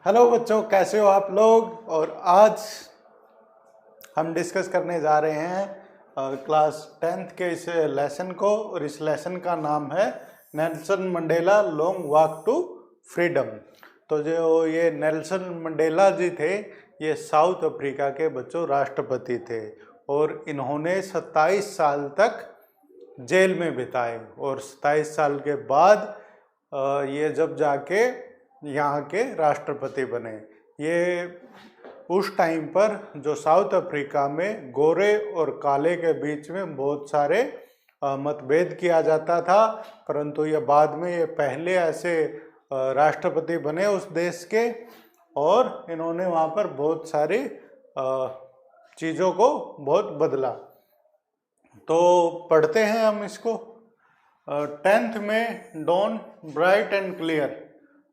Hello बच्चों, कैसे हो आप लोग। और आज हम डिस्कस करने जा रहे हैं क्लास 10th के इस लेसन को। और इस लेसन का नाम है Nelson Mandela long walk to freedom. तो जो ये नेल्सन मंडेला जी थे, ये साउथ अफ्रीका के बच्चों राष्ट्रपति थे और इन्होंने 27 साल तक जेल में बिताए। और 27 साल के बाद ये जब जाके यहाँ के राष्ट्रपति बने। ये उस टाइम पर जो साउथ अफ्रीका में गोरे और काले के बीच में बहुत सारे मतभेद किया जाता था, परंतु ये बाद में ये पहले ऐसे राष्ट्रपति बने उस देश के। और इन्होंने वहाँ पर बहुत सारी चीज़ों को बहुत बदला। तो पढ़ते हैं हम इसको। 10th में डॉन ब्राइट एंड क्लियर,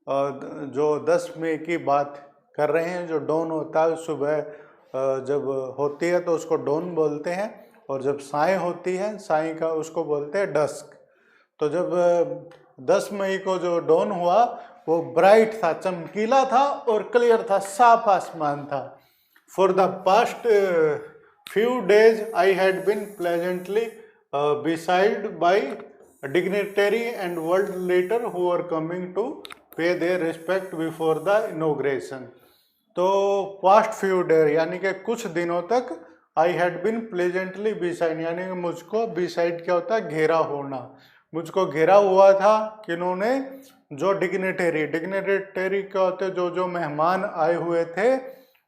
जो 10 मई की बात कर रहे हैं। जो डॉन होता है सुबह जब होती है तो उसको डॉन बोलते हैं, और जब साय होती है साय का उसको बोलते हैं डस्क। तो जब 10 मई को जो डॉन हुआ वो ब्राइट था, चमकीला था और क्लियर था, साफ आसमान था। For the past few days I had been pleasantly beside by dignitary and world leader who were coming to pay their respect before the inauguration. तो past few days यानी कि कुछ दिनों तक I had been pleasantly beside, यानी कि मुझको beside क्या होता है, घेरा होना। मुझको घेरा हुआ था किन्होंने, जो डिग्निटरी क्या होते, जो मेहमान आए हुए थे,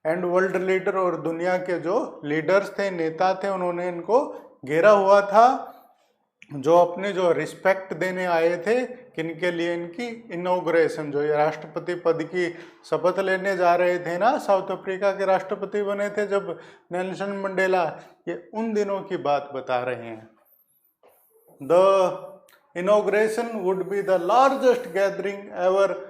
एंड वर्ल्ड लीडर और दुनिया के जो लीडर्स थे, नेता थे, उन्होंने इनको घेरा हुआ था, जो अपने जो रिस्पेक्ट देने आए थे। किनके लिए? इनकी इनॉग्रेशन, जो ये राष्ट्रपति पद की शपथ लेने जा रहे थे ना, साउथ अफ्रीका के राष्ट्रपति बने थे जब नेल्सन मंडेला। ये उन दिनों की बात बता रहे हैं। The inauguration would be the largest gathering ever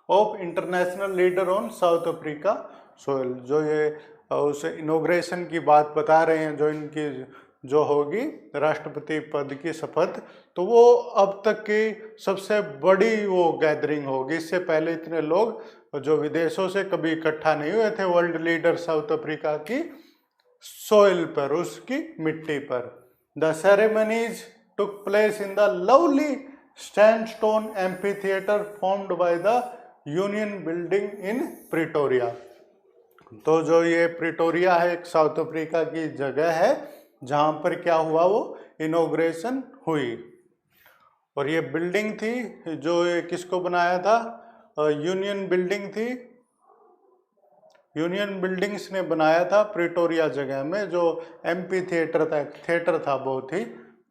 of international leader on south Africa soil. जो ये उस इनॉग्रेशन की बात बता रहे हैं, जो इनकी जो होगी राष्ट्रपति पद की शपथ, तो वो अब तक की सबसे बड़ी वो गैदरिंग होगी। इससे पहले इतने लोग जो विदेशों से कभी इकट्ठा नहीं हुए थे वर्ल्ड लीडर साउथ अफ्रीका की सोइल पर, उसकी मिट्टी पर। The ceremonies took place in the lovely sandstone amphitheatre formed by the union building in Pretoria. तो जो ये प्रिटोरिया है, एक साउथ अफ्रीका की जगह है जहाँ पर क्या हुआ, वो इनॉग्रेशन हुई। और ये बिल्डिंग थी, जो ये किसको बनाया था, यूनियन बिल्डिंग थी, यूनियन बिल्डिंग्स ने बनाया था प्रिटोरिया जगह में, जो एम्पी थिएटर था बहुत ही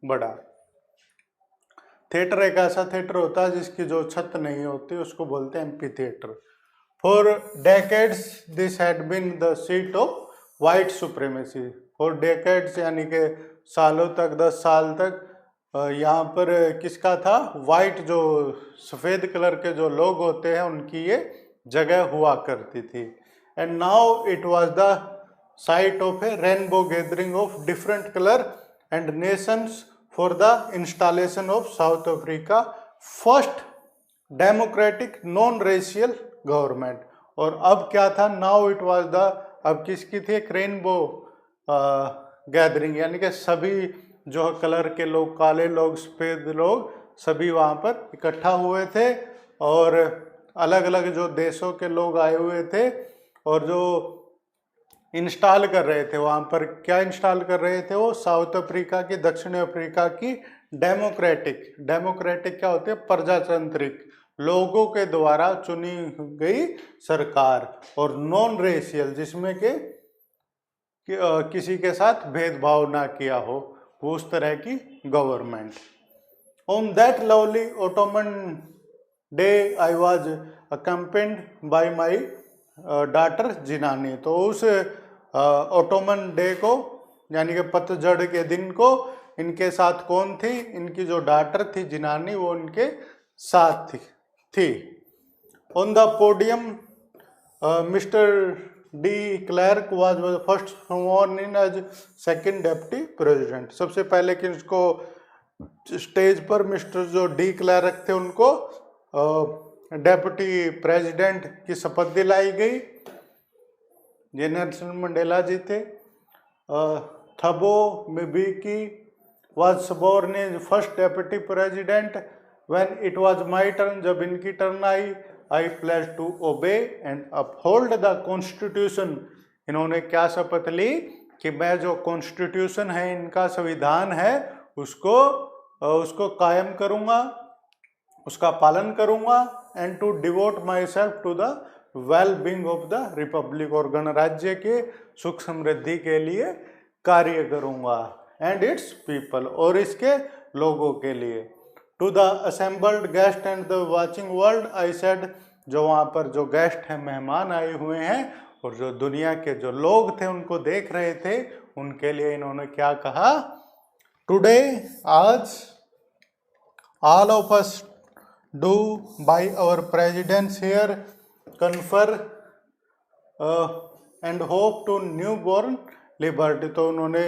बड़ा। थिएटर एक ऐसा थिएटर होता है जिसकी जो छत नहीं होती, उसको बोलते हैं amphitheatre. For decades this had been the seat of white supremacy. For decades यानी कि सालों तक, 10 साल तक यहाँ पर किसका था, वाइट, जो सफ़ेद कलर के जो लोग होते हैं उनकी ये जगह हुआ करती थी। And now it was the site of A rainbow gathering of different colour and Nations for the installation of South Africa first democratic non-racial government। और अब क्या था, now it was the, अब किसकी थी, एक रेनबो गैदरिंग, यानी कि सभी जो कलर के लोग, काले लोग, सफ़ेद लोग, सभी वहाँ पर इकट्ठा हुए थे। और अलग अलग जो देशों के लोग आए हुए थे और जो इंस्टॉल कर रहे थे वहाँ पर, क्या इंस्टॉल कर रहे थे वो, साउथ अफ्रीका की, दक्षिण अफ्रीका की डेमोक्रेटिक क्या होती है, प्रजातांत्रिक, लोगों के द्वारा चुनी गई सरकार, और नॉन रेशियल, जिसमें के किसी के साथ भेदभाव ना किया हो, वो उस तरह की government. On that lovely autumn day I was accompanied by my daughter Zenani. तो उस ऑटोमन डे को, यानी कि पतझड़ के दिन को, इनके साथ कौन थी, इनकी जो डॉटर थी जिनानी, वो इनके साथ थी। On the podium mister de Klerk was first sworn in as second deputy president. सबसे पहले कि इसको स्टेज पर मिस्टर जो डी क्लर्क थे उनको डेप्यूटी प्रेसिडेंट की शपथ दिलाई गई, ये नेल्सन मंडेला जी थे। थबो म्बिकी was sworn as first deputy president when it was my turn, जब इनकी turn I, I pledged to obey and uphold the constitution। इन्होंने क्या शपथ ली कि मैं जो कॉन्स्टिट्यूशन है, इनका संविधान है, उसको कायम करूंगा, उसका पालन करूंगा, and to devote myself to the well being of the republic, और गणराज्य के सुख समृद्धि के लिए कार्य करूंगा, एंड इट्स पीपल, और इसके लोगों के लिए। To the assembled guest and the watching world I said, जो वहाँ पर जो गेस्ट हैं, मेहमान आए हुए हैं, और जो दुनिया के जो लोग थे उनको देख रहे थे, उनके लिए इन्होंने क्या कहा? टुडे, आज, all of us do by our presidents here confer and hope to newborn liberty. तो उन्होंने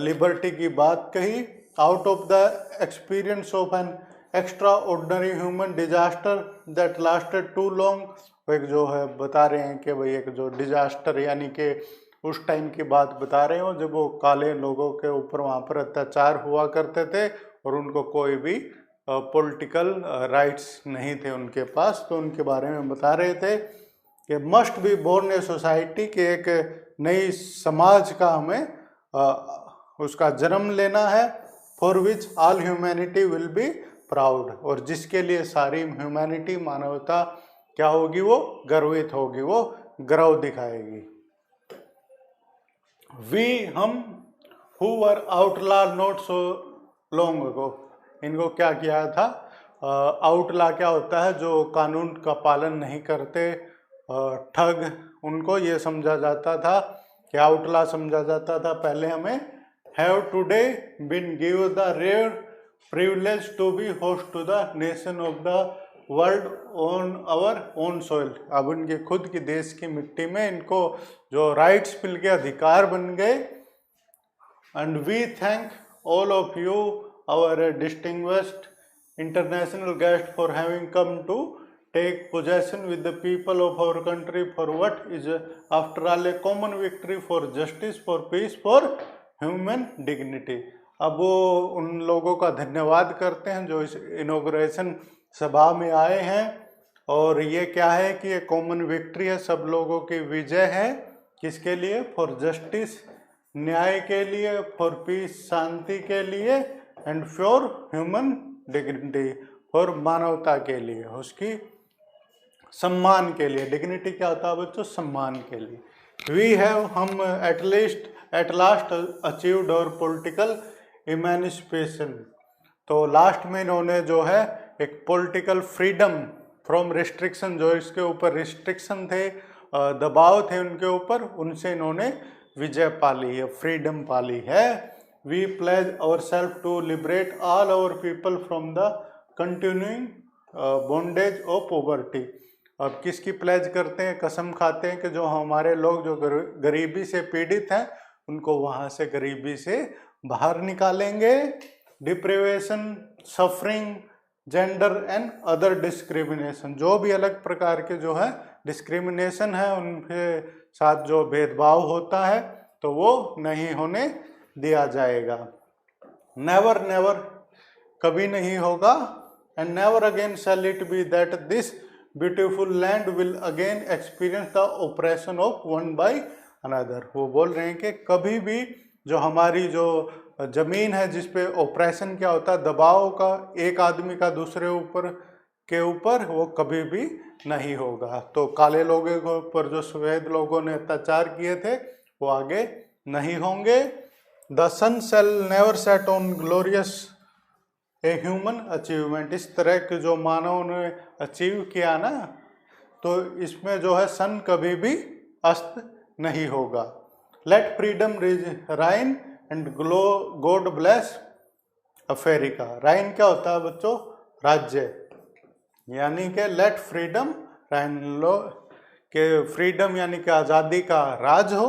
लिबर्टी की बात कही। Out of the experience of an extraordinary human disaster that lasted too long, एक जो है बता रहे हैं कि भाई एक जो डिजास्टर यानी कि उस टाइम की बात बता रहे हो जब वो काले लोगों के ऊपर वहाँ पर अत्याचार हुआ करते थे और उनको कोई भी पॉलिटिकल राइट्स नहीं थे उनके पास, तो उनके बारे में बता रहे थे कि must be born a society, कि एक नई समाज का हमें उसका जन्म लेना है, for which all humanity will be proud, और जिसके लिए सारी ह्यूमैनिटी, मानवता क्या होगी? वो गर्वित होगी, वो गर्व दिखाएगी। वी, हम, who were outlaw not so long ago, इनको क्या किया था? आउटला क्या होता है? जो कानून का पालन नहीं करते, ठग, उनको ये समझा जाता था कि आउटला समझा जाता था पहले हमें। Have today been give the rare privilege to be host to the nation of the world on our own soil, अब उनके खुद की देश की मिट्टी में इनको जो राइट्स मिल गए, अधिकार बन गए। And we thank all of you our distinguished international guest for having come to take possession with the people of our country for what is after all a common victory for justice, for peace, for human dignity। अब वो उन लोगों का धन्यवाद करते हैं जो इस इनॉग्रेशन सभा में आए हैं, और ये क्या है कि ये कॉमन विक्ट्री है, सब लोगों की विजय है। किसके लिए? फॉर जस्टिस, न्याय के लिए, फॉर पीस, शांति के लिए, and for human dignity, for मानवता के लिए, उसकी सम्मान के लिए। डिग्निटी क्या होता है बच्चों? सम्मान के लिए। वी हैव, हम एट लास्ट अचीव्ड और पॉलिटिकल इमेंसिपेशन, तो लास्ट में इन्होंने जो है एक पॉलिटिकल फ्रीडम फ्रॉम रिस्ट्रिक्शन, जो इसके ऊपर रिस्ट्रिक्शन थे, दबाव थे उनके ऊपर, उनसे इन्होंने विजय पाली है, फ्रीडम पाली है। We pledge our self to liberate all our people from the continuing bondage of poverty. अब किसकी प्लेज करते हैं? कसम खाते हैं कि जो हमारे लोग जो गरीबी से पीड़ित हैं उनको वहाँ से गरीबी से बाहर निकालेंगे। Deprivation, suffering, gender and other discrimination, जो भी अलग प्रकार के जो है डिस्क्रिमिनेशन है, उनके साथ जो भेदभाव होता है तो वो नहीं होने दिया जाएगा। नेवर नेवर, कभी नहीं होगा। And never again shall it be that this beautiful land will again experience the oppression of one by another. वो बोल रहे हैं कि कभी भी जो हमारी जो जमीन है जिस पे ऑपरेशन क्या होता है, दबाव का एक आदमी का दूसरे के ऊपर, वो कभी भी नहीं होगा। तो काले लोगों के ऊपर जो सफेद लोगों ने अत्याचार किए थे वो आगे नहीं होंगे। The sun shall never set on glorious a human achievement, इस तरह के जो मानव ने अचीव किया ना, तो इसमें जो है सन कभी भी अस्त नहीं होगा। Let freedom reign and God bless Africa. Reign क्या होता है बच्चों? राज्य, यानी कि लेट फ्रीडम राइन लो, के फ्रीडम यानी कि आज़ादी का राज हो,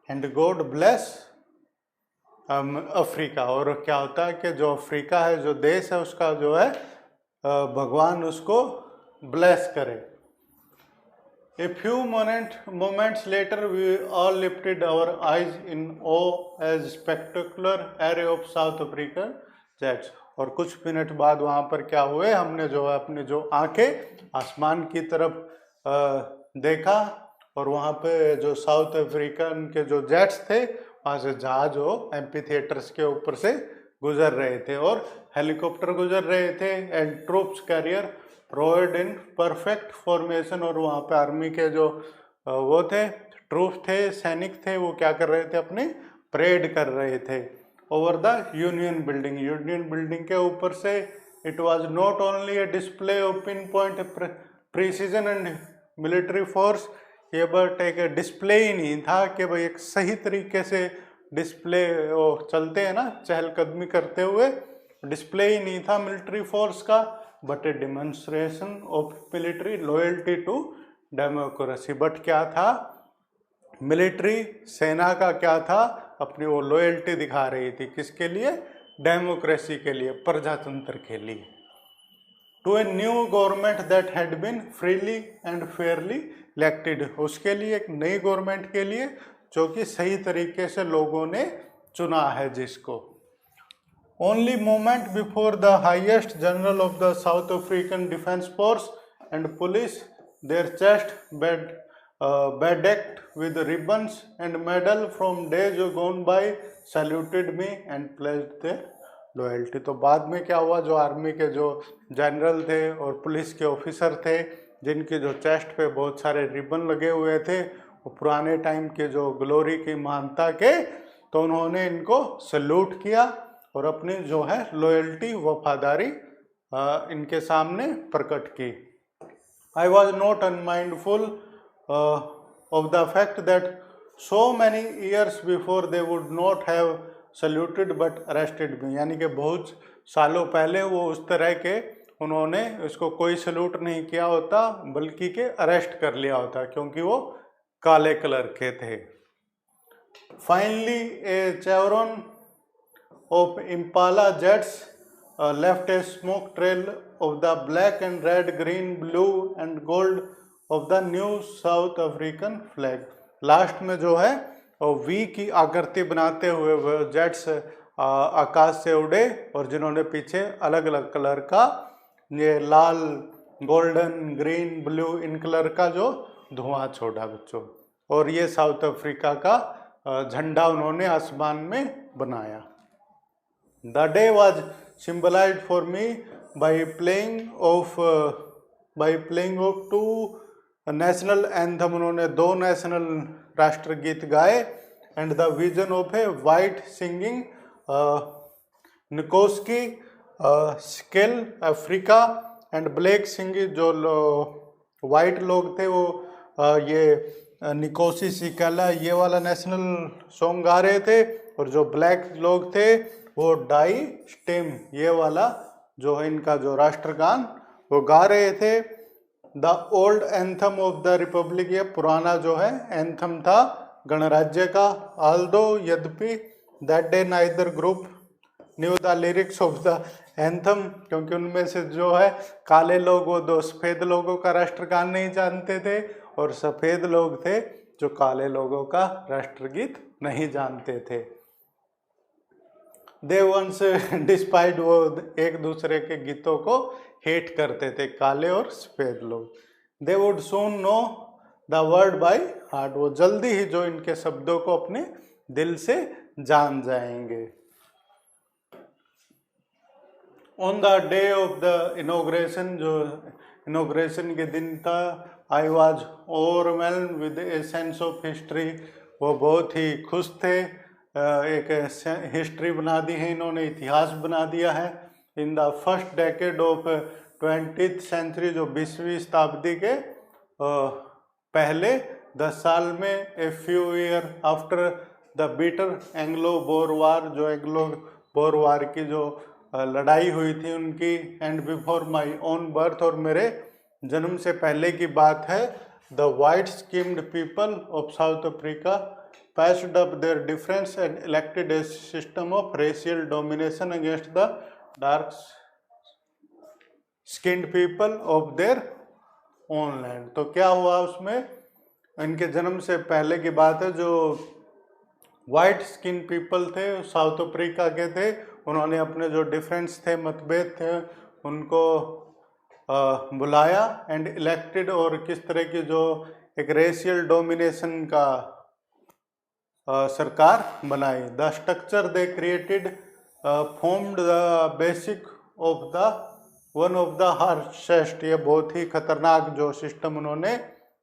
एंड गॉड ब्लेस अफ्रीका। और क्या होता है कि जो अफ्रीका है, जो देश है, उसका जो है भगवान उसको ब्लेस करे। A few moments later, we all lifted our eyes in awe as spectacular array of South African jets. और कुछ मिनट बाद वहाँ पर क्या हुए, हमने जो है अपने जो आंखें आसमान की तरफ देखा और वहाँ पे जो साउथ अफ्रीकन के जो जेट्स थे वहाँ से जहाज हो एम्पी थिएटर्स के ऊपर से गुजर रहे थे और हेलीकॉप्टर गुजर रहे थे and troops carrier rode in perfect formation. और वहाँ पे आर्मी के जो वो थे ट्रूप थे, सैनिक थे, वो क्या कर रहे थे, अपने परेड कर रहे थे over the union building. Union building के ऊपर से it was not only a display of pin point precision and military force, ये बट एक डिस्प्ले ही नहीं था कि भाई एक सही तरीके से डिस्प्ले वो चलते हैं ना चहलकदमी करते हुए, डिस्प्ले ही नहीं था मिलिट्री फोर्स का, but a demonstration of military loyalty to democracy. But क्या था, मिलिट्री सेना का क्या था, अपनी वो लॉयल्टी दिखा रही थी, किसके लिए, डेमोक्रेसी के लिए, प्रजातंत्र के लिए। To a new government that had been freely and fairly elected, उसके लिए, एक नई गवर्नमेंट के लिए जो कि सही तरीके से लोगों ने चुना है जिसको। Only moment before the highest general of the South African Defence Force and police, their chest bedecked with ribbons and medal from days gone by, saluted me and pledged their loyalty। तो बाद में क्या हुआ, जो army के जो general थे और पुलिस के ऑफिसर थे जिनके जो चेस्ट पे बहुत सारे रिबन लगे हुए थे, वो पुराने टाइम के जो ग्लोरी की महानता के, तो उन्होंने इनको सल्यूट किया और अपनी जो है लॉयल्टी, वफादारी इनके सामने प्रकट की। I was not unmindful of the fact that so many years before they would not have saluted but arrested me, यानी कि बहुत सालों पहले वो उस तरह के उन्होंने इसको कोई सल्यूट नहीं किया होता बल्कि के अरेस्ट कर लिया होता क्योंकि वो काले कलर के थे। Finally a chevron of Impala jets left a smoke trail of the black and red, green, blue and gold of the new South African flag। Last में जो है वी की आकृति बनाते हुए वो जेट्स आकाश से उड़े और जिन्होंने पीछे अलग अलग कलर का, ये लाल, गोल्डन, ग्रीन, ब्लू, इन कलर का जो धुआं छोड़ा बच्चों, और ये साउथ अफ्रीका का झंडा उन्होंने आसमान में बनाया। The day was symbolized for me by playing of two national anthem, उन्होंने दो नेशनल राष्ट्रगीत गाए, and the vision of a white singing Nkosi Sikelel Africa and black singing, जो वाइट लोग थे वो ये निकोसी सिकाला ये वाला नेशनल सॉन्ग गा रहे थे, और जो ब्लैक लोग थे वो डाई स्टेम ये वाला जो है इनका जो राष्ट्रगान वो गा रहे थे। The old anthem of the Republic, ये पुराना जो है एंथम था गणराज्य का। ऑल्दो यद्यपि that day neither group new the lyrics of the anthem, क्योंकि उनमें से जो है काले लोग वो दो सफ़ेद लोगों का राष्ट्रगान नहीं जानते थे और सफ़ेद लोग थे जो काले लोगों का राष्ट्रगीत नहीं जानते थे। दे वंस डिस्पाइट, वो एक दूसरे के गीतों को हेट करते थे काले और सफ़ेद लोग। They would soon know the word by heart, वो जल्दी ही जो इनके शब्दों को अपने दिल से जान जाएंगे। On the day of the inauguration, जो इनॉग्रेशन के दिन था, I was overwhelmed with a sense of history, वो बहुत ही खुश थे, एक हिस्ट्री बना दी है इन्होंने, इतिहास बना दिया है। In the first decade of 20th century, जो 20वीं शताब्दी के पहले 10 साल में, a few year after the bitter Anglo Boer war, जो एंग्लो बोर वार की जो लड़ाई हुई थी उनकी, and before my own birth, और मेरे जन्म से पहले की बात है, the white skimmed people of south Africa patched up their difference and elected a system of racial domination against the dark skinned people of their own land। तो क्या हुआ उसमें, इनके जन्म से पहले की बात है, जो वाइट स्किन पीपल थे, साउथ अफ्रीका के थे, उन्होंने अपने जो डिफरेंस थे, मतभेद थे, उनको बुलाया एंड इलेक्टेड, और किस तरह की जो एक रेशियल डोमिनेशन का सरकार बनाई। The structure they created formed the basic of the one of the harshest. ये बहुत ही खतरनाक जो सिस्टम उन्होंने,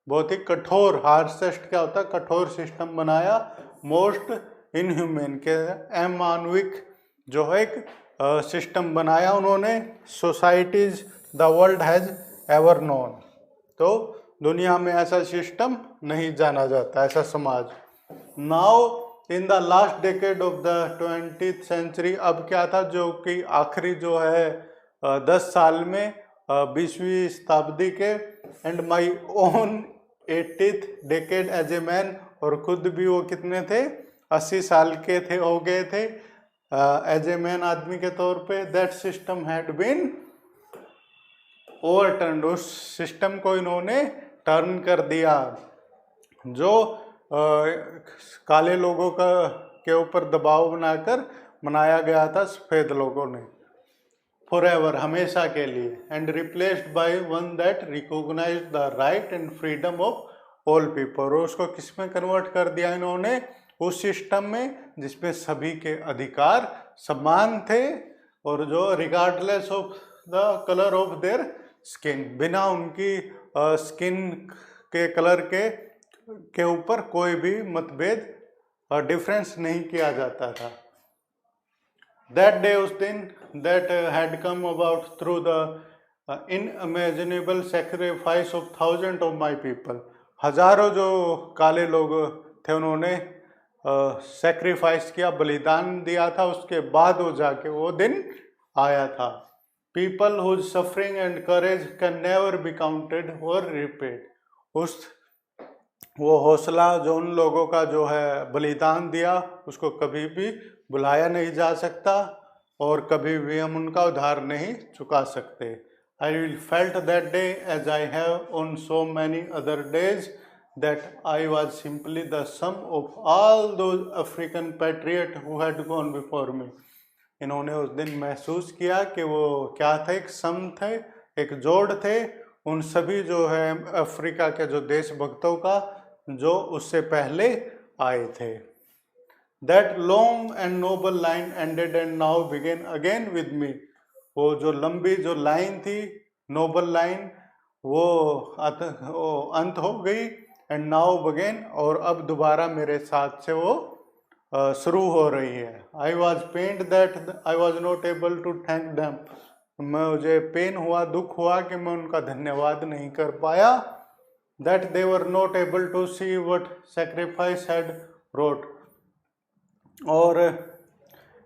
बहुत ही कठोर, हार्शेस्ट क्या होता है, कठोर सिस्टम बनाया। मोस्ट इनह्यूमन के अमानविक जो है एक सिस्टम बनाया उन्होंने। Societies the world has ever known. तो दुनिया में ऐसा सिस्टम नहीं जाना जाता, ऐसा समाज। Now in the last decade of the 20th century, अब क्या था जो कि आखिरी जो है 10 साल में 20वीं शताब्दी के, and my own 80th decade as a man, और खुद भी वो कितने थे, 80 साल के थे, हो गए थे एज ए मैन, आदमी के तौर पे। That system had been overturned. उस सिस्टम को इन्होंने टर्न कर दिया, जो काले लोगों का के ऊपर दबाव बनाकर बनाया गया था सफेद लोगों ने, फॉरएवर, हमेशा के लिए। And replaced by one that recognised the right and freedom of all people. और उसको किस में कन्वर्ट कर दिया इन्होंने, उस सिस्टम में जिसमें सभी के अधिकार समान थे, और जो regardless of the colour of their skin, बिना उनकी स्किन के कलर के ऊपर कोई भी मतभेद और डिफरेंस नहीं किया जाता था। दैट डे, उस दिन, that had come about through the unimaginable sacrifice of thousand of my people. हजारों जो काले लोग थे उन्होंने सैक्रिफाइस किया, बलिदान दिया था, उसके बाद वो जाके वो दिन आया था। People whose suffering and courage can never be counted or repaid. उस वो हौसला जो उन लोगों का जो है बलिदान दिया, उसको कभी भी बुलाया नहीं जा सकता, और कभी भी हम उनका उधार नहीं चुका सकते। I will felt that day as I have on so many other days that I was simply the sum of all those African patriots who had gone before me। इन्होंने उस दिन महसूस किया कि वो क्या थे, एक सम थे, एक जोड़ थे उन सभी जो है अफ्रीका के जो देशभक्तों का, जो उससे पहले आए थे। That long and noble line ended and now began again with me। वो जो लंबी जो लाइन थी, नोबल लाइन, वो अंत हो गई, एंड नाउ बिगेन, और अब दोबारा मेरे साथ से वो शुरू हो रही है। I was pained that I was not able to thank them. मुझे पेन हुआ, दुख हुआ कि मैं उनका धन्यवाद नहीं कर पाया। That they were not able to see what sacrifice had wrought. और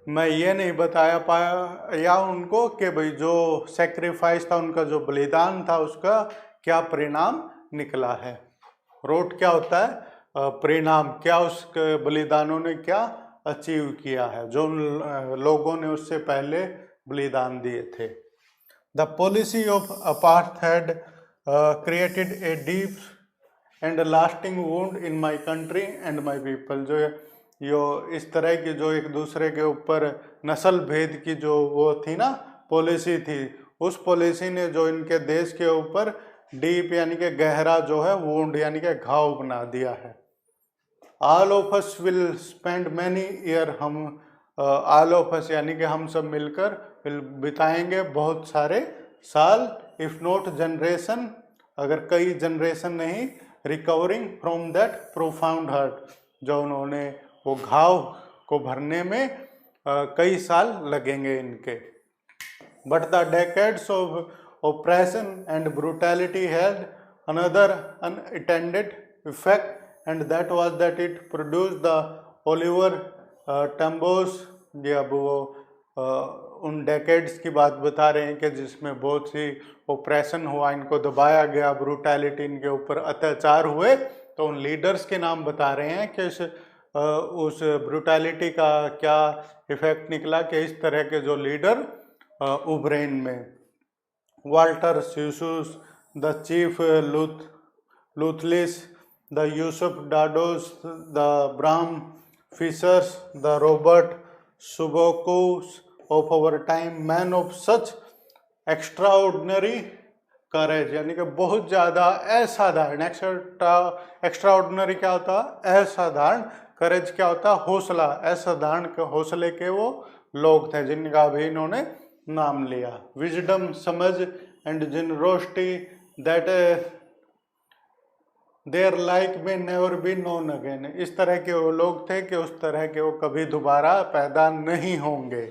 मैं ये नहीं बताया पाया या उनको कि भाई जो सैक्रिफाइस था, उनका जो बलिदान था, उसका क्या परिणाम निकला है। रोट क्या होता है, परिणाम, क्या उस बलिदानों ने क्या अचीव किया है, जो उन लोगों ने उससे पहले बलिदान दिए थे। The policy of apartheid created a deep and lasting wound in my country and my people. जो इस तरह की जो एक दूसरे के ऊपर नस्ल भेद की जो वो थी ना पॉलिसी थी, उस पॉलिसी ने जो इनके देश के ऊपर डीप यानी कि गहरा जो है वुंड यानी कि घाव बना दिया है। All of us will spend many year, हम ऑल ऑफ अस यानी कि हम सब मिलकर बिताएंगे बहुत सारे साल, इफ नॉट जनरेशन, अगर कई जनरेशन नहीं, recovering from that profound hurt, जो उन्होंने वो घाव को भरने में कई साल लगेंगे इनके। But the decades of oppression and brutality had another unintended effect, and that was that it produced the Oliver Tambo's। अब वो उन डेकेड्स की बात बता रहे हैं कि जिसमें बहुत सी ओप्रेशन हुआ, इनको दबाया गया, ब्रूटैलिटी, इनके ऊपर अत्याचार हुए। तो उन लीडर्स के नाम बता रहे हैं कि उस ब्रूटैलिटी का क्या इफेक्ट निकला, कि इस तरह के जो लीडर उभरे इनमें। Walter, Sisulu, the Chief Luthlis, the Yusuf Dados, the Bram Fishers, the Robert Subokus of our time, man of such extraordinary courage, यानी कि बहुत ज़्यादा असाधारण, एक्स्ट्राऑर्डिनरी क्या होता है, असाधारण, करेज क्या होता है, हौसला, असाधारण हौसले के वो लोग थे जिनका भी इन्होंने नाम लिया। विजडम, समझ, and generosity that their like may never be known again, इस तरह के वो लोग थे कि उस तरह के वो कभी दोबारा पैदा नहीं होंगे।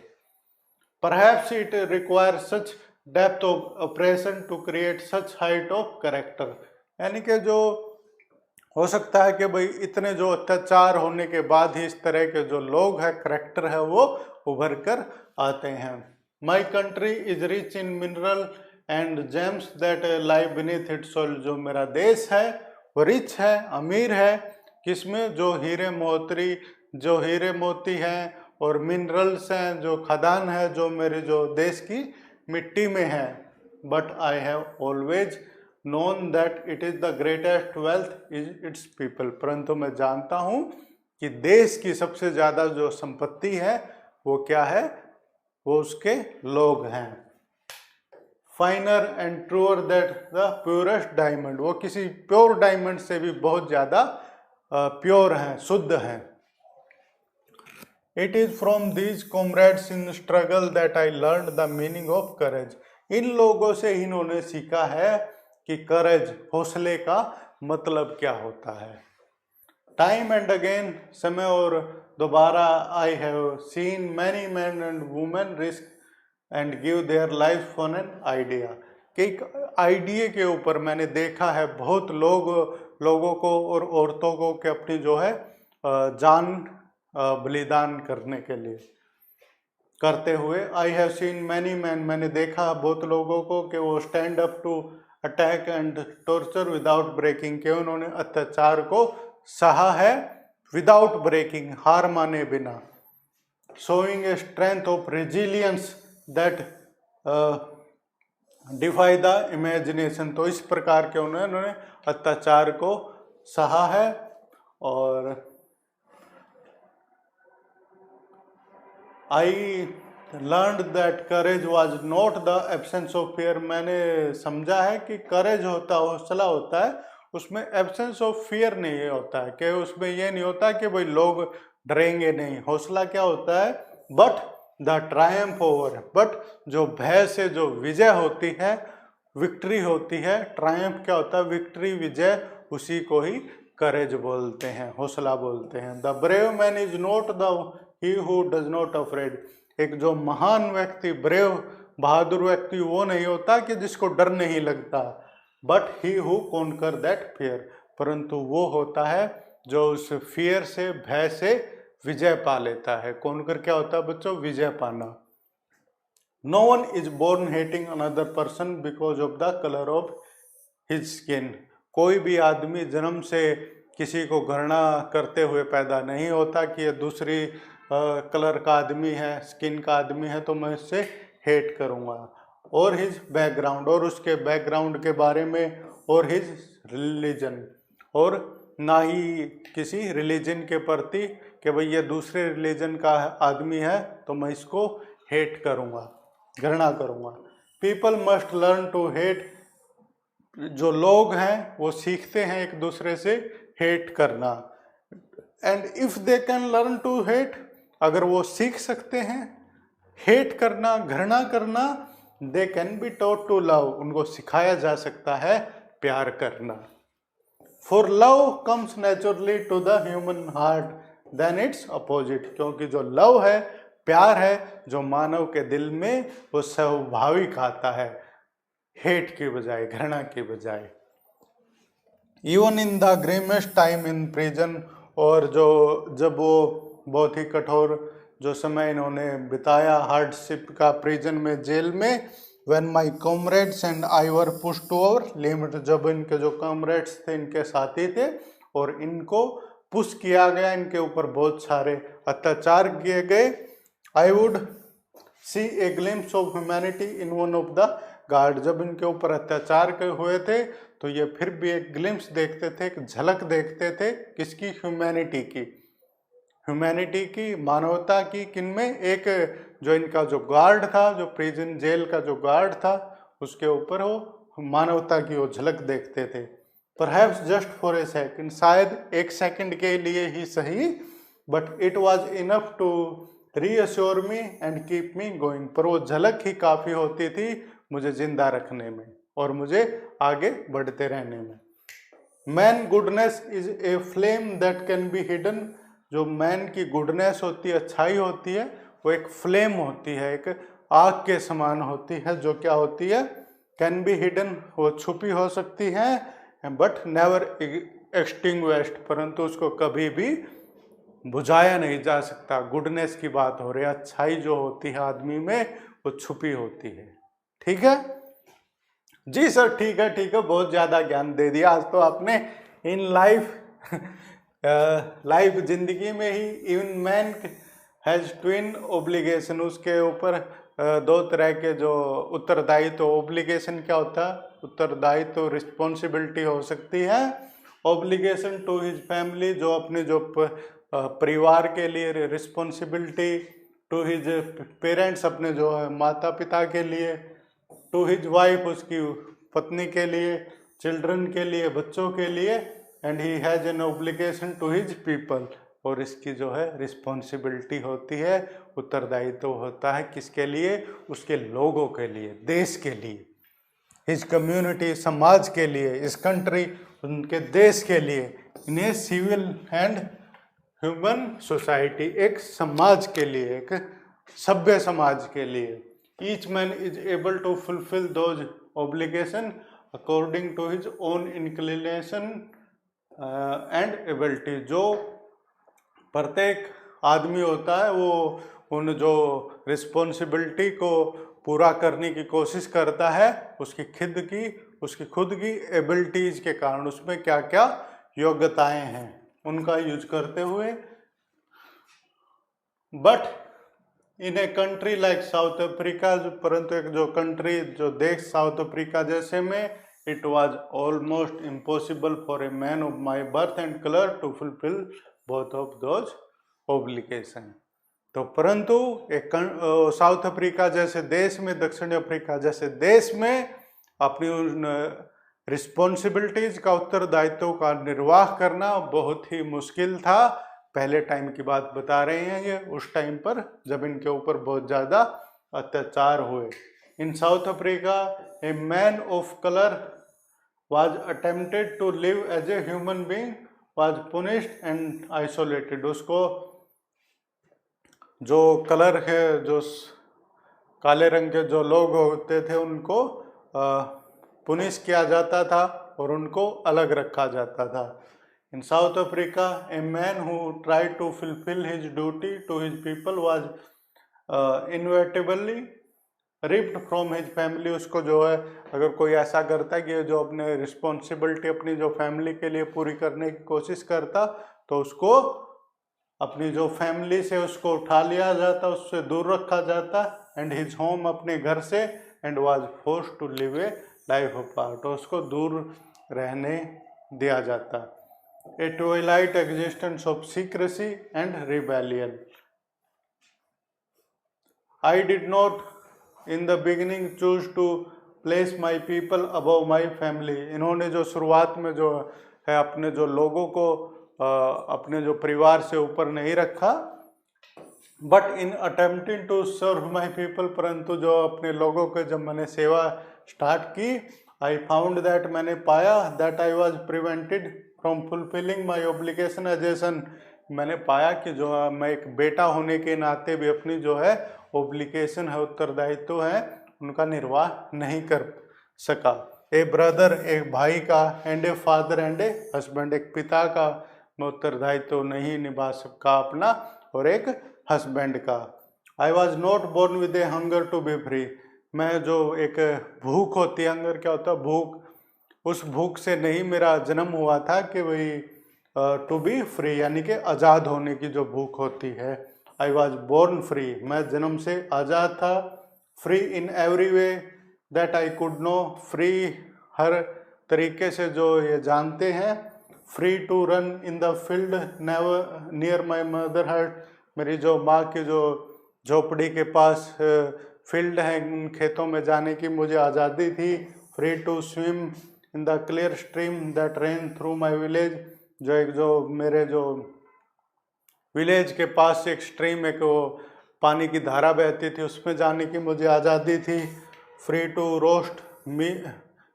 Perhaps it require such depth of oppression to create such height of character, यानी कि जो हो सकता है कि भाई इतने जो अत्याचार होने के बाद ही इस तरह के जो लोग हैं, करेक्टर है, वो उभर कर आते हैं। My country is rich in mineral and James that lie beneath it's soil, जो मेरा देश है वो रिच है, अमीर है, किसमें, जो हीरे मोती हैं और मिनरल्स हैं, जो खदान है जो मेरे जो देश की मिट्टी में है। But I have always known that it is the greatest wealth is it's people, परंतु मैं जानता हूँ कि देश की सबसे ज़्यादा जो संपत्ति है वो क्या है, वो उसके लोग हैं। फाइनर and truer that the purest diamond, वो किसी प्योर डायमंड से भी बहुत ज़्यादा प्योर हैं, शुद्ध हैं। It is from these comrades in struggle that I learn the meaning of courage, इन लोगों से इन्होंने सीखा है कि करेज, हौसले का मतलब क्या होता है। टाइम एंड अगेन, समय और दोबारा, आई have seen many man and women risk and give their life for an idea, कि एक आइडिया के ऊपर मैंने देखा है बहुत लोगों को और औरतों को कि अपनी जो है जान बलिदान करने के लिए करते हुए। I have seen many man, मैंने देखा बहुत लोगों को कि वो stand up to attack and torture without breaking, के उन्होंने अत्याचार को सहा है विदाउट ब्रेकिंग, हार माने बिना। Showing a strength of resilience that defy the imagination, तो इस प्रकार के उन्होंने अत्याचार को सहा है। और I learn that courage was not the absence of fear, मैंने समझा है कि करेज होता, हौसला होता है, उसमें एब्सेंस ऑफ फियर नहीं होता है, कि उसमें ये नहीं होता कि भाई लोग डरेंगे नहीं। हौसला क्या होता है, but the Triumph over, but जो भय से जो विजय होती है, विक्ट्री होती है। ट्रायम्फ क्या होता है, विक्ट्री, विजय, उसी को ही करेज बोलते हैं, हौसला बोलते हैं। The brave man is not the he who does not afraid, एक जो महान व्यक्ति, ब्रेव, बहादुर व्यक्ति वो नहीं होता कि जिसको डर नहीं लगता, but he who conquer that fear, परंतु वो होता है जो उस फियर से, भय से विजय पा लेता है। कॉन्कर क्या होता है बच्चों, विजय पाना। No one is born hating another person because of the colour of his skin, कोई भी आदमी जन्म से किसी को घृणा करते हुए पैदा नहीं होता कि ये दूसरी कलर का आदमी है, स्किन का आदमी है तो मैं इससे हेट करूँगा। और हिज बैकग्राउंड, और उसके बैकग्राउंड के बारे में, और हिज रिलीजन, और ना ही किसी रिलीजन के प्रति कि भाई ये दूसरे रिलीजन का आदमी है तो मैं इसको हेट करूँगा, घृणा करूँगा। People must learn to hate, जो लोग हैं वो सीखते हैं एक दूसरे से हेट करना। And if they can learn to hate, अगर वो सीख सकते हैं हेट करना, घृणा करना, they can be taught to love, उनको सिखाया जा सकता है प्यार करना। For love comes naturally to the human heart than its opposite, क्योंकि जो लव है, प्यार है, जो मानव के दिल में, वो स्वाभाविक आता है हेट की बजाय, घृणा की बजाय। Even in the grimmest time in prison, और जो जब वो बहुत ही कठोर जो समय इन्होंने बिताया हार्डशिप का प्रिजन में, जेल में, when my comrades and I were push to our limit, जब इनके जो कॉमरेड्स थे, इनके साथी थे, और इनको पुश किया गया, इनके ऊपर बहुत सारे अत्याचार किए गए। I would see a glimpse of humanity in one of the guard जब इनके ऊपर अत्याचार के हुए थे तो ये फिर भी एक ग्लिम्स देखते थे, एक झलक देखते थे किसकी, ह्यूमैनिटी की, ह्यूमैनिटी की, मानवता की। किनमें, एक जो इनका जो गार्ड था, जो प्रिजन जेल का जो गार्ड था, उसके ऊपर वो मानवता की वो झलक देखते थे। Perhaps just for a second, शायद एक सेकंड के लिए ही सही, but it was enough to reassure me and keep me going, पर वो झलक ही काफ़ी होती थी मुझे जिंदा रखने में और मुझे आगे बढ़ते रहने में। Man goodness is a flame that can be hidden, जो मैन की गुडनेस होती है, अच्छाई होती है, वो एक फ्लेम होती है, एक आग के समान होती है, जो क्या होती है, कैन बी हिडन, वो छुपी हो सकती है, बट नेवर एक्सटिंग्विश्ड, परंतु उसको कभी भी बुझाया नहीं जा सकता। गुडनेस की बात हो रही है, अच्छाई जो होती है आदमी में वो छुपी होती है। ठीक है जी सर, ठीक है ठीक है, बहुत ज़्यादा ज्ञान दे दिया आज तो आपने। इन लाइफ जिंदगी में ही even man has twin obligation, उसके ऊपर दो तरह के जो उत्तरदायित्व, ओब्लिगेशन क्या होता है, उत्तरदायित्व, रिस्पॉन्सिबिलिटी हो सकती है। ओब्लिगेशन टू हिज फैमिली, जो अपने जो परिवार के लिए, रिस्पॉन्सिबिलिटी टू हिज पेरेंट्स, अपने जो है माता पिता के लिए, टू हिज वाइफ, उसकी पत्नी के लिए, चिल्ड्रन के लिए, बच्चों के लिए, and he has an obligation to his people, और इसकी जो है रिस्पॉन्सिबिलिटी होती है, उत्तरदायित्व होता है किसके लिए, उसके लोगों के लिए, देश के लिए, हिज कम्युनिटी, समाज के लिए, इस कंट्री, उनके देश के लिए, in a civil and human society, एक समाज के लिए, एक सभ्य समाज के लिए। Each man is able to fulfil those obligation according to his own inclination and ability, जो प्रत्येक आदमी होता है वो उन जो रिस्पॉन्सिबिलिटी को पूरा करने की कोशिश करता है उसकी खुद की एबिलिटीज के कारण, उसमें क्या क्या योग्यताएं हैं उनका यूज करते हुए। But in a country like south Africa, परंतु एक जो कंट्री, जो देश साउथ अफ्रीका जैसे में, it was almost impossible for a man of my birth and colour to fulfil both of those obligation. तो परंतु एक साउथ अफ्रीका जैसे देश में, दक्षिण अफ्रीका जैसे देश में अपनी उन रिस्पॉन्सिबिलिटीज का, उत्तरदायित्व का निर्वाह करना बहुत ही मुश्किल था। पहले टाइम की बात बता रहे हैं ये, उस टाइम पर जब इनके ऊपर बहुत ज़्यादा अत्याचार हुए। In South Africa a man of colour was attempted to live as a human being was punished and isolated, उसको जो कलर है, जो काले रंग के जो लोग होते थे उनको पुनिश किया जाता था और उनको अलग रखा जाता था। In South Africa a man who tried to fulfil his duty to his people was inevitably ripped from his family, उसको जो है अगर कोई ऐसा करता है कि जो अपने रिस्पॉन्सिबिलिटी अपनी जो फैमिली के लिए पूरी करने की कोशिश करता, तो उसको अपनी जो फैमिली से उसको उठा लिया जाता, उससे दूर रखा जाता, एंड हिज होम, अपने घर से, and was forced to live a life apart, उसको दूर रहने दिया जाता। A twilight existence of secrecy and rebellion. I did not in the beginning choose to place my people above my family, इन्होंने जो शुरुआत में जो है अपने जो लोगों को अपने जो परिवार से ऊपर नहीं रखा। But in attempting to serve my people, परंतु जो अपने लोगों के जब मैंने सेवा स्टार्ट की, आई फाउंड दैट, मैंने पाया, that I was prevented from fulfilling my obligation as a son, मैंने पाया कि जो मैं एक बेटा होने के नाते भी अपनी जो है ओब्लिगेशन है, उत्तरदायित्व है, उनका निर्वाह नहीं कर सका। ए ब्रदर, एक भाई का, and a father and a husband, एक पिता का मैं उत्तरदायित्व नहीं निभा सका अपना, और एक हस्बैंड का। I was not born with a hunger to be free, मैं जो एक भूख होती है, हंगर क्या होता है, भूख, उस भूख से नहीं मेरा जन्म हुआ था कि वही टू बी फ्री, यानी कि आज़ाद होने की जो भूख होती है। आई वॉज बोर्न फ्री, मैं जन्म से आज़ाद था। Free in every way, that I could know, free हर तरीके से जो ये जानते हैं, free to run in the field never near my mother hut, मेरी जो माँ की जो झोपड़ी के पास फील्ड है, उन खेतों में जाने की मुझे आज़ादी थी। Free to swim in the clear stream that ran through my village, जो मेरे जो विलेज के पास एक स्ट्रीम, एक वो पानी की धारा बहती थी, उसमें जाने की मुझे आज़ादी थी। Free to roast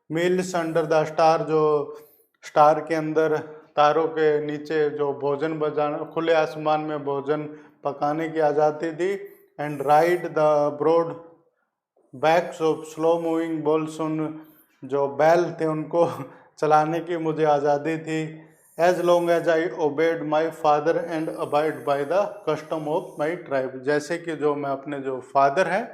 meals under the star, जो स्टार के अंदर तारों के नीचे जो भोजन बजाना, खुले आसमान में भोजन पकाने की आज़ादी थी। And ride the broad backs of slow moving bulls, उन जो बैल थे उनको चलाने की मुझे आज़ादी थी। As long as I obeyed my father and abide by the custom of my tribe, जैसे कि जो मैं अपने जो फादर हैं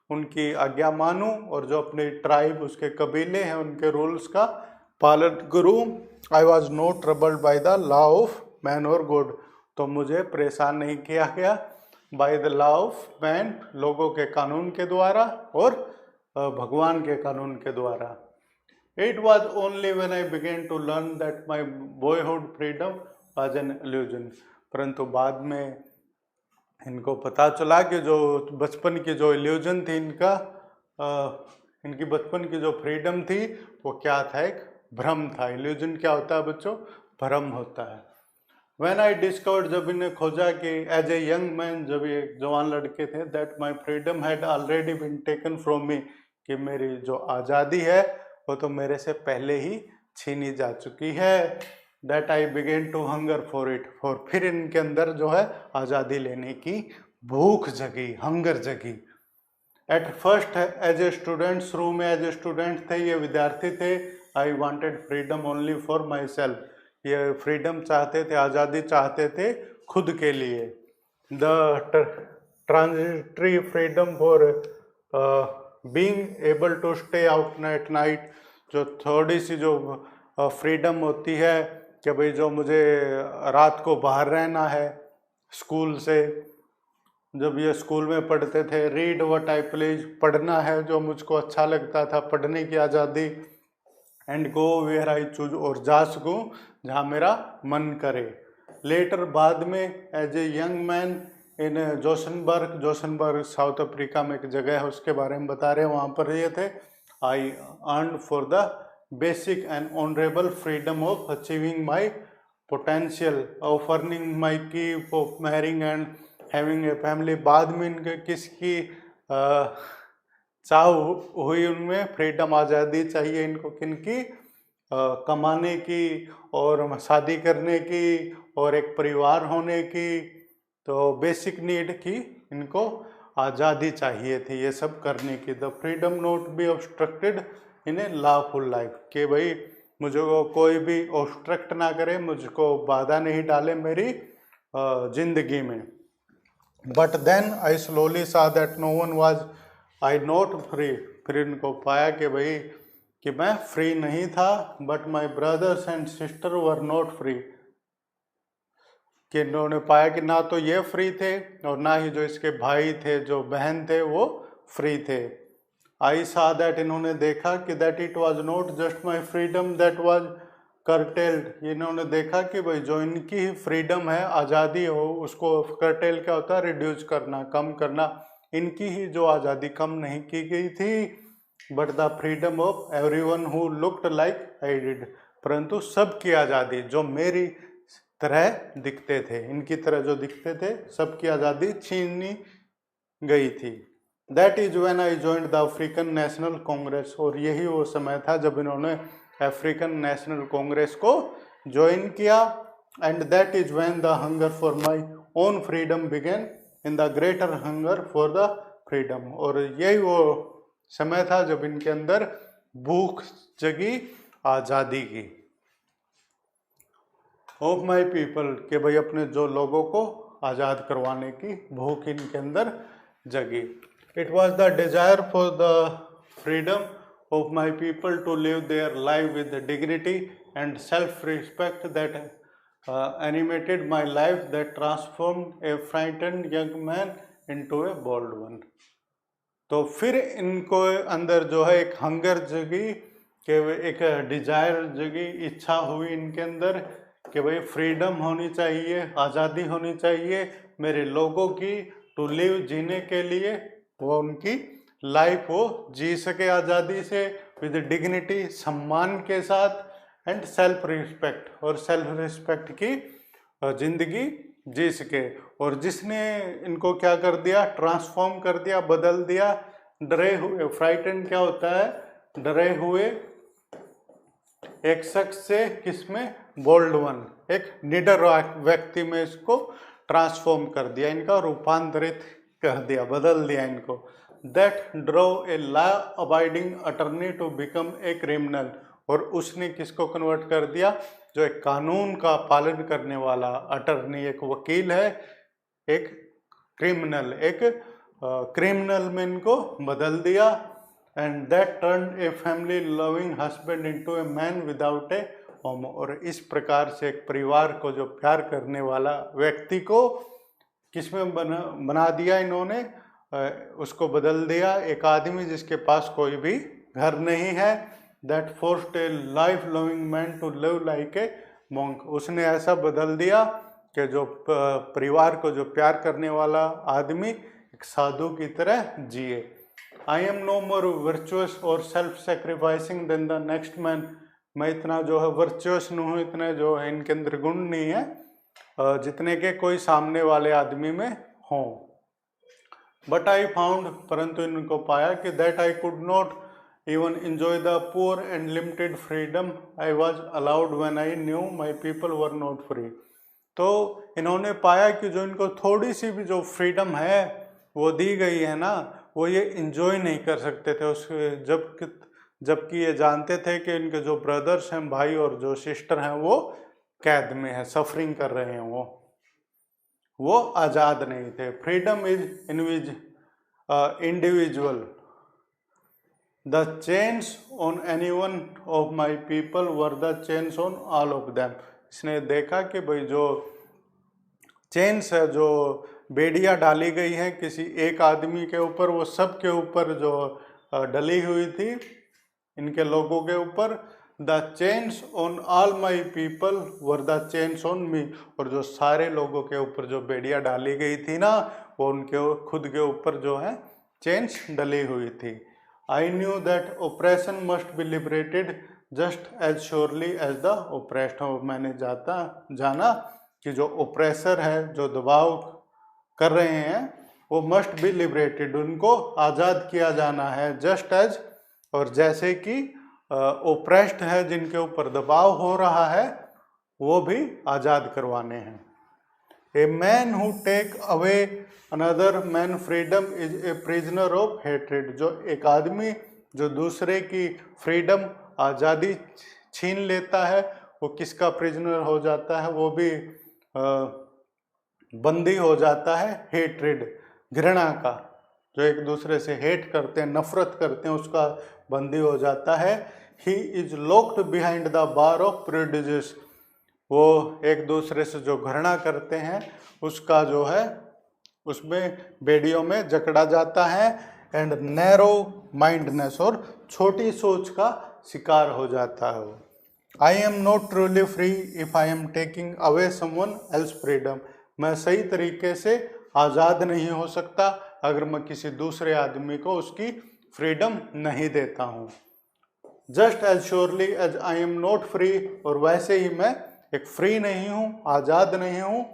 उनकी आज्ञा मानूं और जो अपने ट्राइब, उसके कबीले हैं, उनके रूल्स का पालन करूं। आई was not troubled by the law of man और गॉड, तो मुझे परेशान नहीं किया गया by the law of man, लोगों के कानून के द्वारा और भगवान के कानून के द्वारा। It was only when I began to learn that my boyhood freedom was an illusion, परंतु बाद में इनको पता चला कि जो बचपन की जो इल्यूजन थी इनकी बचपन की जो फ्रीडम थी वो क्या था, एक भ्रम था। इल्यूजन क्या होता है बच्चों? भ्रम होता है। When I discovered, जब इन्हें खोजा कि एज ए यंग मैन, जब ये जवान लड़के थे, that my freedom had already been taken from me, कि मेरी जो आज़ादी है वो तो मेरे से पहले ही छीनी जा चुकी है। That I began to hunger for it, और फिर इनके अंदर जो है आज़ादी लेने की भूख जगी, हंगर जगी। At first as a student, शुरू में एज ए स्टूडेंट थे, ये विद्यार्थी थे। I wanted freedom only for myself, ये फ्रीडम चाहते थे, आज़ादी चाहते थे खुद के लिए। The transitory freedom for being able to stay out at night, जो थोड़ी सी जो फ्रीडम होती है कि भाई जो मुझे रात को बाहर रहना है स्कूल से, जब ये स्कूल में पढ़ते थे, रीड व्हाट आई प्लीज, पढ़ना है जो मुझको अच्छा लगता था, पढ़ने की आज़ादी। And go where I choose, और जा सकूँ जहाँ मेरा मन करे। लेटर बाद में as a young man in Johannesburg South Africa में एक जगह है, उसके बारे में बता रहे हैं, वहाँ पर ये थे। I earn for the basic and honourable freedom of achieving my potential of earning my keep of marrying and having a family. बाद में इनके किसकी चाह हुई उनमें, फ्रीडम, आज़ादी चाहिए इनको, किनकी? कमाने की और शादी करने की और एक परिवार होने की। तो बेसिक नीड की इनको आज़ादी चाहिए थी ये सब करने की। The freedom not be obstructed in A lawful life, कि भाई मुझको कोई भी ऑब्स्ट्रक्ट ना करे, मुझको बाधा नहीं डाले मेरी जिंदगी में। But then I slowly saw that no one was I not free, फिर इनको पाया कि भाई कि मैं फ्री नहीं था। But my brothers and sister were not free, कि इन्होंने पाया कि ना तो ये फ्री थे और ना ही जो इसके भाई थे, जो बहन थे, वो फ्री थे। आई सा दैट, इन्होंने देखा कि that it was not just my freedom that was करटेल्ड, इन्होंने देखा कि भाई जो इनकी फ्रीडम है, आज़ादी हो, उसको करटेल क्या होता है? रिड्यूस करना, कम करना। इनकी ही जो आज़ादी कम नहीं की गई थी। But the freedom of everyone who looked like I did, परंतु सबकी आज़ादी जो मेरी तरह दिखते थे, इनकी तरह जो दिखते थे, सबकी आज़ादी छीनी गई थी। That is when I joined the African national Congress, और यही वो समय था जब इन्होंने अफ्रीकन नेशनल कांग्रेस को ज्वाइन किया। And that is when the hunger for my own freedom began in the greater hunger for the freedom, और यही वो समय था जब इनके अंदर भूख जगी आज़ादी की। ऑफ माई पीपल, के भाई अपने जो लोगों को आज़ाद करवाने की भूख इनके अंदर जगी। It was the desire for the freedom of my people to live their life with dignity and self respect that animated my life, that transformed a frightened young man into a bold one. तो फिर इनको अंदर जो है एक hunger जगी, कि एक डिजायर जगी, इच्छा हुई इनके अंदर कि भाई फ्रीडम होनी चाहिए, आज़ादी होनी चाहिए मेरे लोगों की, टू लिव, जीने के लिए, वो उनकी लाइफ वो जी सके आज़ादी से, विद डिग्निटी, सम्मान के साथ, एंड सेल्फ रिस्पेक्ट, और सेल्फ रिस्पेक्ट की जिंदगी जी सके। और जिसने इनको क्या कर दिया, ट्रांसफॉर्म कर दिया, बदल दिया, डरे हुए, फ्राइटन क्या होता है, डरे हुए एक शख्स से किसमें, बोल्ड वन, एक निडर व्यक्ति में इसको ट्रांसफॉर्म कर दिया, इनका रूपांतरित कर दिया, बदल दिया इनको। That drove a law abiding attorney to become a criminal, और उसने किसको कन्वर्ट कर दिया, जो एक कानून का पालन करने वाला अटर्नी, एक वकील है, एक क्रिमिनल, एक क्रिमिनल में इनको बदल दिया। And that turn a family loving husband into a man without A home, और इस प्रकार से एक परिवार को जो प्यार करने वाला व्यक्ति को किसमें बना दिया इन्होंने, उसको बदल दिया, एक आदमी जिसके पास कोई भी घर नहीं है। That forced a life loving man to live like a monk, उसने ऐसा बदल दिया कि जो परिवार को जो प्यार करने वाला आदमी एक साधु की तरह जिए। I am no more virtuous or self sacrificing than the next man, मैं इतना जो है वर्चुअस नहीं हूँ, इतने जो है इनके अंदर गुण नहीं है जितने के कोई सामने वाले आदमी में हों। बट आई फाउंड, परंतु इनको पाया कि that I could not even enjoy the poor and limited freedom I was allowed when I knew my people were not free। तो इन्होंने पाया कि जो इनको थोड़ी सी भी जो फ्रीडम है वो दी गई है ना, वो ये इंजॉय नहीं कर सकते थे उस जबकि ये जानते थे कि इनके जो ब्रदर्स हैं, भाई और जो सिस्टर हैं, वो कैद में है, सफरिंग कर रहे हैं, वो आज़ाद नहीं थे। Freedom is individual, The chains on any one of my people were the chains on all of them। इसने देखा कि भाई जो चेन्स है, जो बेड़ियाँ डाली गई हैं किसी एक आदमी के ऊपर, वो सब के ऊपर जो डली हुई थी, इनके लोगों के ऊपर। The chains on all my people were the chains on me, और जो सारे लोगों के ऊपर जो बेड़ियाँ डाली गई थी ना, वो उनके खुद के ऊपर जो है चेन्स डली हुई थी। I knew that oppression must be liberated just as surely as the oppressed। हो, मैंने जाना कि जो ओप्रेसर है, जो दबाव कर रहे हैं, वो मस्ट बी लिबरेटेड, उनको आज़ाद किया जाना है। जस्ट एज, और जैसे कि ओप्रेस्ड है, जिनके ऊपर दबाव हो रहा है, वो भी आज़ाद करवाने हैं। A man who take away another man freedom is a prisoner of hatred, जो एक आदमी जो दूसरे की फ्रीडम, आज़ादी छीन लेता है, वो किसका प्रिजनर हो जाता है, वो भी बंदी हो जाता है हेट्रेड, घृणा का, जो एक दूसरे से हेट करते हैं, नफरत करते हैं, उसका बंदी हो जाता है। He is locked behind the bar of prejudice, वो एक दूसरे से जो घृणा करते हैं उसका जो है उसमें बेड़ियों में जकड़ा जाता है। एंड नैरो माइंडनेस, और छोटी सोच का शिकार हो जाता है वो। आई am not truly free if I am taking away someone else freedom, मैं सही तरीके से आज़ाद नहीं हो सकता अगर मैं किसी दूसरे आदमी को उसकी फ्रीडम नहीं देता हूँ। Just as surely as I am not free, और वैसे ही मैं एक फ्री नहीं हूँ, आज़ाद नहीं हूँ,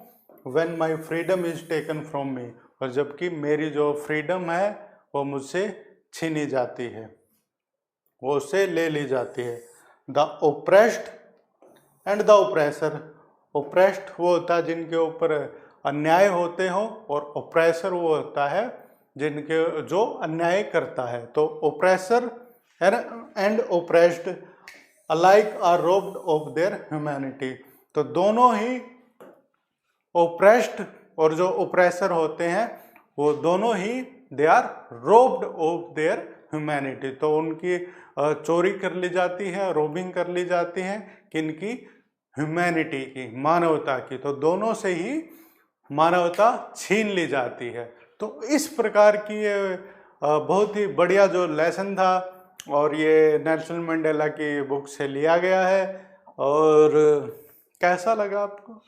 when my freedom is taken from me, और जबकि मेरी जो फ्रीडम है वो मुझसे छीनी जाती है, वो उससे ले ली जाती है। The oppressed and the oppressor, oppressed वो होता है जिनके ऊपर अन्याय होते हो, और ओप्रेसर वो होता है जिनके जो अन्याय करता है। तो oppressor and oppressed alike are robbed of their humanity, तो दोनों ही ओप्रेस्ड और जो ओप्रेसर होते हैं वो दोनों ही they are robbed of their humanity, तो उनकी चोरी कर ली जाती है, रोबिंग कर ली जाती है, किनकी, ह्यूमैनिटी की, मानवता की, तो दोनों से ही मानवता छीन ली जाती है। तो इस प्रकार की बहुत ही बढ़िया जो लेसन था और ये नेल्सन मंडेला की बुक से लिया गया है। और कैसा लगा आपको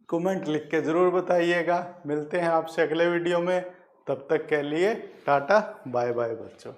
कमेंट लिख के ज़रूर बताइएगा। मिलते हैं आपसे अगले वीडियो में, तब तक के लिए टाटा बाय बाय बच्चों।